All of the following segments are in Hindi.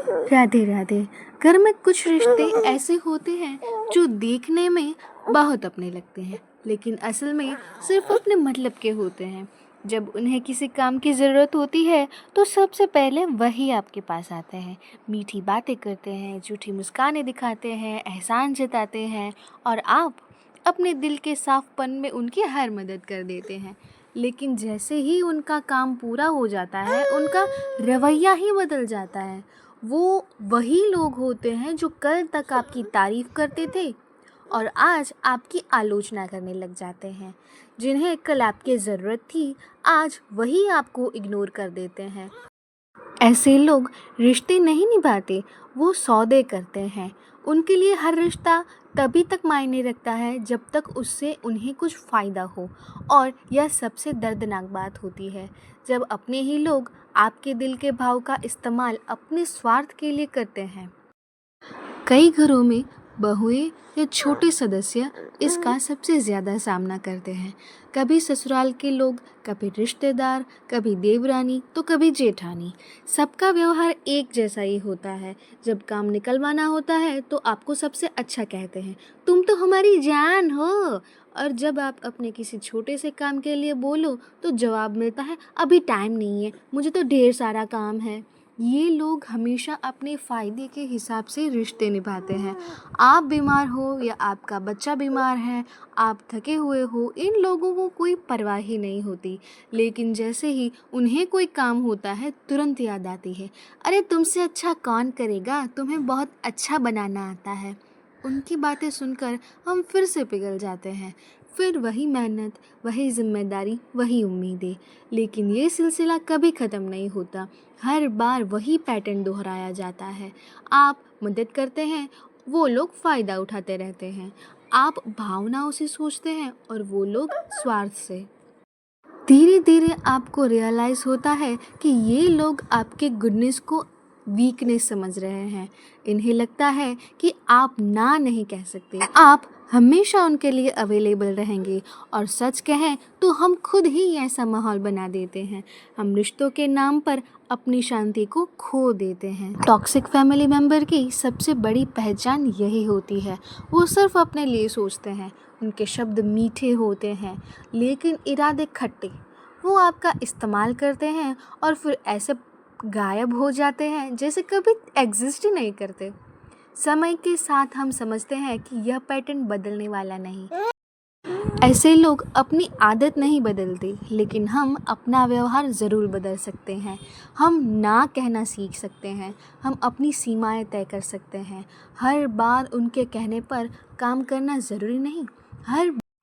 राधे राधे। घर में कुछ रिश्ते ऐसे होते हैं जो देखने में बहुत अपने लगते हैं, लेकिन असल में सिर्फ अपने मतलब के होते हैं। जब उन्हें किसी काम की ज़रूरत होती है तो सबसे पहले वही आपके पास आते हैं। मीठी बातें करते हैं, झूठी मुस्कानें दिखाते हैं, एहसान जताते हैं, और आप अपने दिल के साफपन में उनकी हर मदद कर देते हैं। लेकिन जैसे ही उनका काम पूरा हो जाता है, उनका रवैया ही बदल जाता है। वो वही लोग होते हैं जो कल तक आपकी तारीफ करते थे और आज आपकी आलोचना करने लग जाते हैं। जिन्हें कल आपकी ज़रूरत थी, आज वही आपको इग्नोर कर देते हैं। ऐसे लोग रिश्ते नहीं निभाते, वो सौदे करते हैं। उनके लिए हर रिश्ता तभी तक मायने रखता है जब तक उससे उन्हें कुछ फ़ायदा हो, और यह सबसे दर्दनाक बात होती है जब अपने ही लोग आपके दिल के भाव का इस्तेमाल अपने स्वार्थ के लिए करते हैं। कई घरों में बहुएं या छोटे सदस्य इसका सबसे ज़्यादा सामना करते हैं। कभी ससुराल के लोग, कभी रिश्तेदार, कभी देवरानी तो कभी जेठानी। सबका व्यवहार एक जैसा ही होता है। जब काम निकलवाना होता है तो आपको सबसे अच्छा कहते हैं, तुम तो हमारी जान हो। और जब आप अपने किसी छोटे से काम के लिए बोलो तो जवाब मिलता है, अभी टाइम नहीं है, मुझे तो ढेर सारा काम है। ये लोग हमेशा अपने फ़ायदे के हिसाब से रिश्ते निभाते हैं। आप बीमार हो या आपका बच्चा बीमार है, आप थके हुए हो, इन लोगों को कोई परवाह ही नहीं होती। लेकिन जैसे ही उन्हें कोई काम होता है, तुरंत याद आती है, अरे तुमसे अच्छा कौन करेगा, तुम्हें बहुत अच्छा बनाना आता है। उनकी बातें सुनकर हम फिर से पिघल जाते हैं। फिर वही मेहनत, वही जिम्मेदारी, वही उम्मीदें। लेकिन ये सिलसिला कभी ख़त्म नहीं होता। हर बार वही पैटर्न दोहराया जाता है। आप मदद करते हैं, वो लोग फ़ायदा उठाते रहते हैं। आप भावनाओं से सोचते हैं और वो लोग स्वार्थ से। धीरे धीरे आपको रियलाइज़ होता है कि ये लोग आपके गुडनेस को वीकनेस समझ रहे हैं। इन्हें लगता है कि आप ना नहीं कह सकते, आप हमेशा उनके लिए अवेलेबल रहेंगे। और सच कहें तो हम खुद ही ऐसा माहौल बना देते हैं। हम रिश्तों के नाम पर अपनी शांति को खो देते हैं। टॉक्सिक फैमिली मेम्बर की सबसे बड़ी पहचान यही होती है। वो सिर्फ अपने लिए सोचते हैं। उनके शब्द मीठे होते हैं लेकिन इरादे खट्टे। वो आपका इस्तेमाल करते हैं और फिर ऐसे गायब हो जाते हैं जैसे कभी एग्जिस्ट ही नहीं करते। समय के साथ हम समझते हैं कि यह पैटर्न बदलने वाला नहीं। ऐसे लोग अपनी आदत नहीं बदलते, लेकिन हम अपना व्यवहार ज़रूर बदल सकते हैं। हम ना कहना सीख सकते हैं, हम अपनी सीमाएं तय कर सकते हैं। हर बार उनके कहने पर काम करना ज़रूरी नहीं,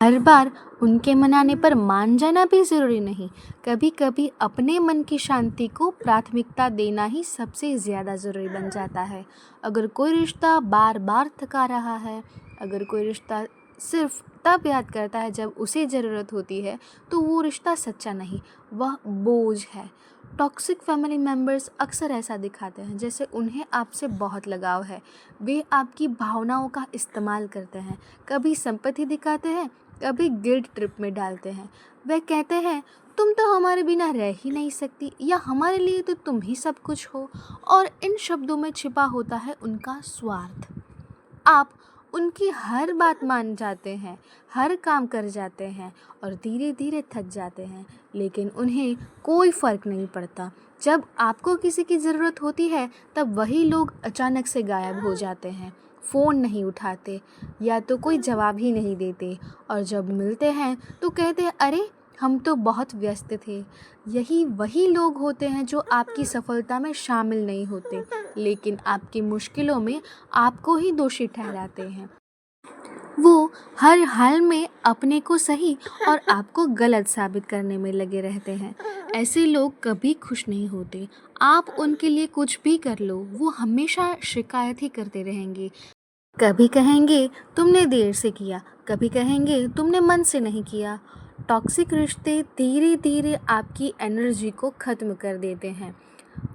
हर बार उनके मनाने पर मान जाना भी ज़रूरी नहीं। कभी कभी अपने मन की शांति को प्राथमिकता देना ही सबसे ज़्यादा ज़रूरी बन जाता है। अगर कोई रिश्ता बार बार थका रहा है, अगर कोई रिश्ता सिर्फ तब याद करता है जब उसे ज़रूरत होती है, तो वो रिश्ता सच्चा नहीं, वह बोझ है। टॉक्सिक फैमिली मेम्बर्स अक्सर ऐसा दिखाते हैं जैसे उन्हें आपसे बहुत लगाव है। वे आपकी भावनाओं का इस्तेमाल करते हैं, कभी संपत्ति दिखाते हैं, कभी गिल्ट ट्रिप में डालते हैं। वे कहते हैं, तुम तो हमारे बिना रह ही नहीं सकती, या हमारे लिए तो तुम ही सब कुछ हो। और इन शब्दों में छिपा होता है उनका स्वार्थ। आप उनकी हर बात मान जाते हैं, हर काम कर जाते हैं और धीरे धीरे थक जाते हैं, लेकिन उन्हें कोई फ़र्क नहीं पड़ता। जब आपको किसी की ज़रूरत होती है तब वही लोग अचानक से गायब हो जाते हैं। फ़ोन नहीं उठाते या तो कोई जवाब ही नहीं देते, और जब मिलते हैं तो कहते हैं, अरे हम तो बहुत व्यस्त थे। यही वही लोग होते हैं जो आपकी सफलता में शामिल नहीं होते, लेकिन आपकी मुश्किलों में आपको ही दोषी ठहराते हैं। वो हर हाल में अपने को सही और आपको गलत साबित करने में लगे रहते हैं। ऐसे लोग कभी खुश नहीं होते। आप उनके लिए कुछ भी कर लो, वो हमेशा शिकायत ही करते रहेंगे। कभी कहेंगे तुमने देर से किया, कभी कहेंगे तुमने मन से नहीं किया। टॉक्सिक रिश्ते धीरे धीरे आपकी एनर्जी को ख़त्म कर देते हैं।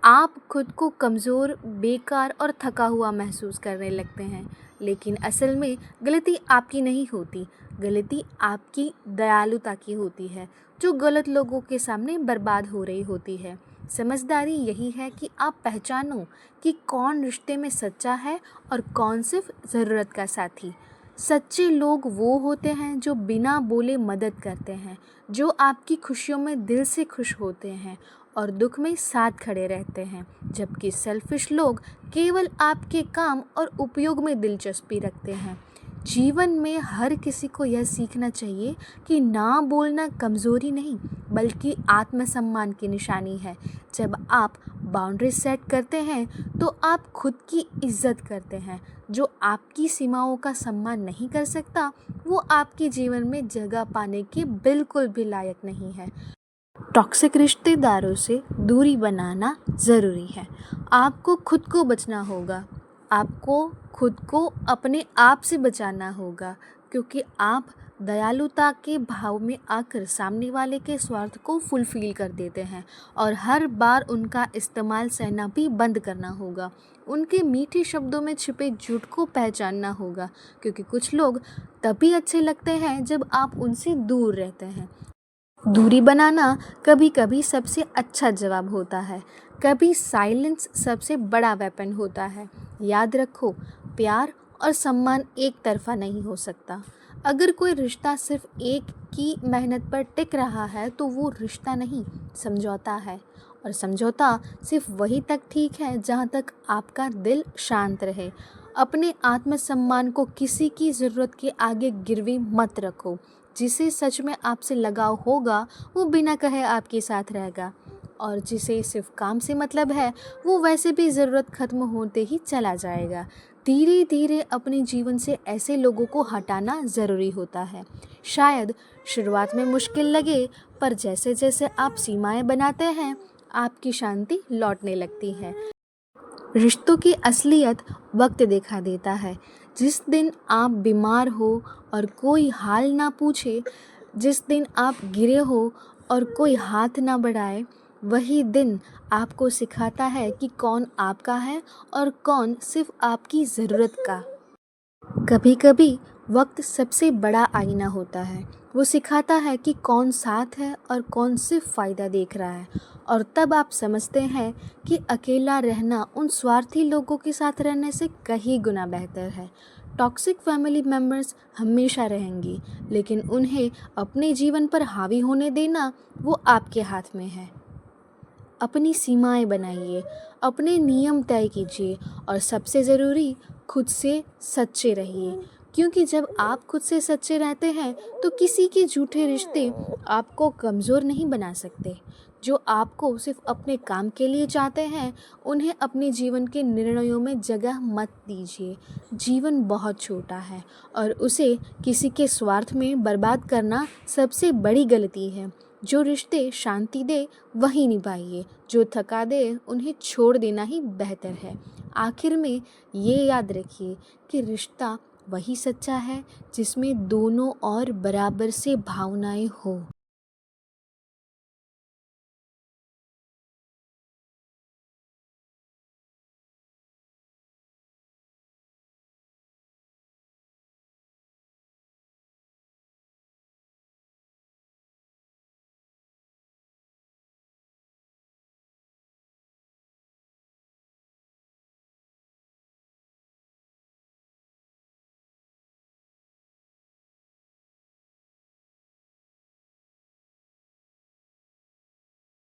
आप खुद को कमज़ोर, बेकार और थका हुआ महसूस करने लगते हैं। लेकिन असल में गलती आपकी नहीं होती, गलती आपकी दयालुता की होती है, जो गलत लोगों के सामने बर्बाद हो रही होती है। समझदारी यही है कि आप पहचानो कि कौन रिश्ते में सच्चा है और कौन सिर्फ ज़रूरत का साथी। सच्चे लोग वो होते हैं जो बिना बोले मदद करते हैं, जो आपकी खुशियों में दिल से खुश होते हैं और दुख में साथ खड़े रहते हैं, जबकि सेल्फिश लोग केवल आपके काम और उपयोग में दिलचस्पी रखते हैं। जीवन में हर किसी को यह सीखना चाहिए कि ना बोलना कमज़ोरी नहीं बल्कि आत्मसम्मान की निशानी है। जब आप बाउंड्री सेट करते हैं तो आप खुद की इज्जत करते हैं। जो आपकी सीमाओं का सम्मान नहीं कर सकता वो आपके जीवन में जगह पाने के बिल्कुल भी लायक नहीं है। टॉक्सिक रिश्तेदारों से दूरी बनाना ज़रूरी है। आपको खुद को बचना होगा। आपको खुद को अपने आप से बचाना होगा, क्योंकि आप दयालुता के भाव में आकर सामने वाले के स्वार्थ को फुलफ़िल कर देते हैं और हर बार उनका इस्तेमाल सहना भी बंद करना होगा। उनके मीठे शब्दों में छिपे झूठ को पहचानना होगा, क्योंकि कुछ लोग तभी अच्छे लगते हैं जब आप उनसे दूर रहते हैं। दूरी बनाना कभी कभी सबसे अच्छा जवाब होता है। कभी साइलेंस सबसे बड़ा वेपन होता है। याद रखो, प्यार और सम्मान एक तरफा नहीं हो सकता। अगर कोई रिश्ता सिर्फ एक की मेहनत पर टिक रहा है तो वो रिश्ता नहीं, समझौता है। और समझौता सिर्फ वही तक ठीक है जहाँ तक आपका दिल शांत रहे। अपने आत्मसम्मान को किसी की ज़रूरत के आगे गिरवी मत रखो। जिसे सच में आपसे लगाव होगा वो बिना कहे आपके साथ रहेगा, और जिसे सिर्फ काम से मतलब है वो वैसे भी ज़रूरत ख़त्म होते ही चला जाएगा। धीरे धीरे अपने जीवन से ऐसे लोगों को हटाना ज़रूरी होता है। शायद शुरुआत में मुश्किल लगे, पर जैसे जैसे आप सीमाएं बनाते हैं आपकी शांति लौटने लगती है। रिश्तों की असलियत वक्त दिखा देता है। जिस दिन आप बीमार हो और कोई हाल ना पूछे, जिस दिन आप गिरे हो और कोई हाथ ना बढ़ाए, वही दिन आपको सिखाता है कि कौन आपका है और कौन सिर्फ आपकी ज़रूरत का। कभी कभी वक्त सबसे बड़ा आईना होता है। वो सिखाता है कि कौन साथ है और कौन सिर्फ फ़ायदा देख रहा है, और तब आप समझते हैं कि अकेला रहना उन स्वार्थी लोगों के साथ रहने से कहीं गुना बेहतर है। टॉक्सिक फैमिली मेम्बर्स हमेशा रहेंगी, लेकिन उन्हें अपने जीवन पर हावी होने देना वो आपके हाथ में है। अपनी सीमाएं बनाइए, अपने नियम तय कीजिए और सबसे ज़रूरी, खुद से सच्चे रहिए। क्योंकि जब आप खुद से सच्चे रहते हैं तो किसी के झूठे रिश्ते आपको कमज़ोर नहीं बना सकते। जो आपको सिर्फ अपने काम के लिए चाहते हैं उन्हें अपने जीवन के निर्णयों में जगह मत दीजिए। जीवन बहुत छोटा है और उसे किसी के स्वार्थ में बर्बाद करना सबसे बड़ी गलती है। जो रिश्ते शांति दे वही निभाइए, जो थका दे उन्हें छोड़ देना ही बेहतर है। आखिर में ये याद रखिए कि रिश्ता वही सच्चा है जिसमें दोनों और बराबर से भावनाएं हो।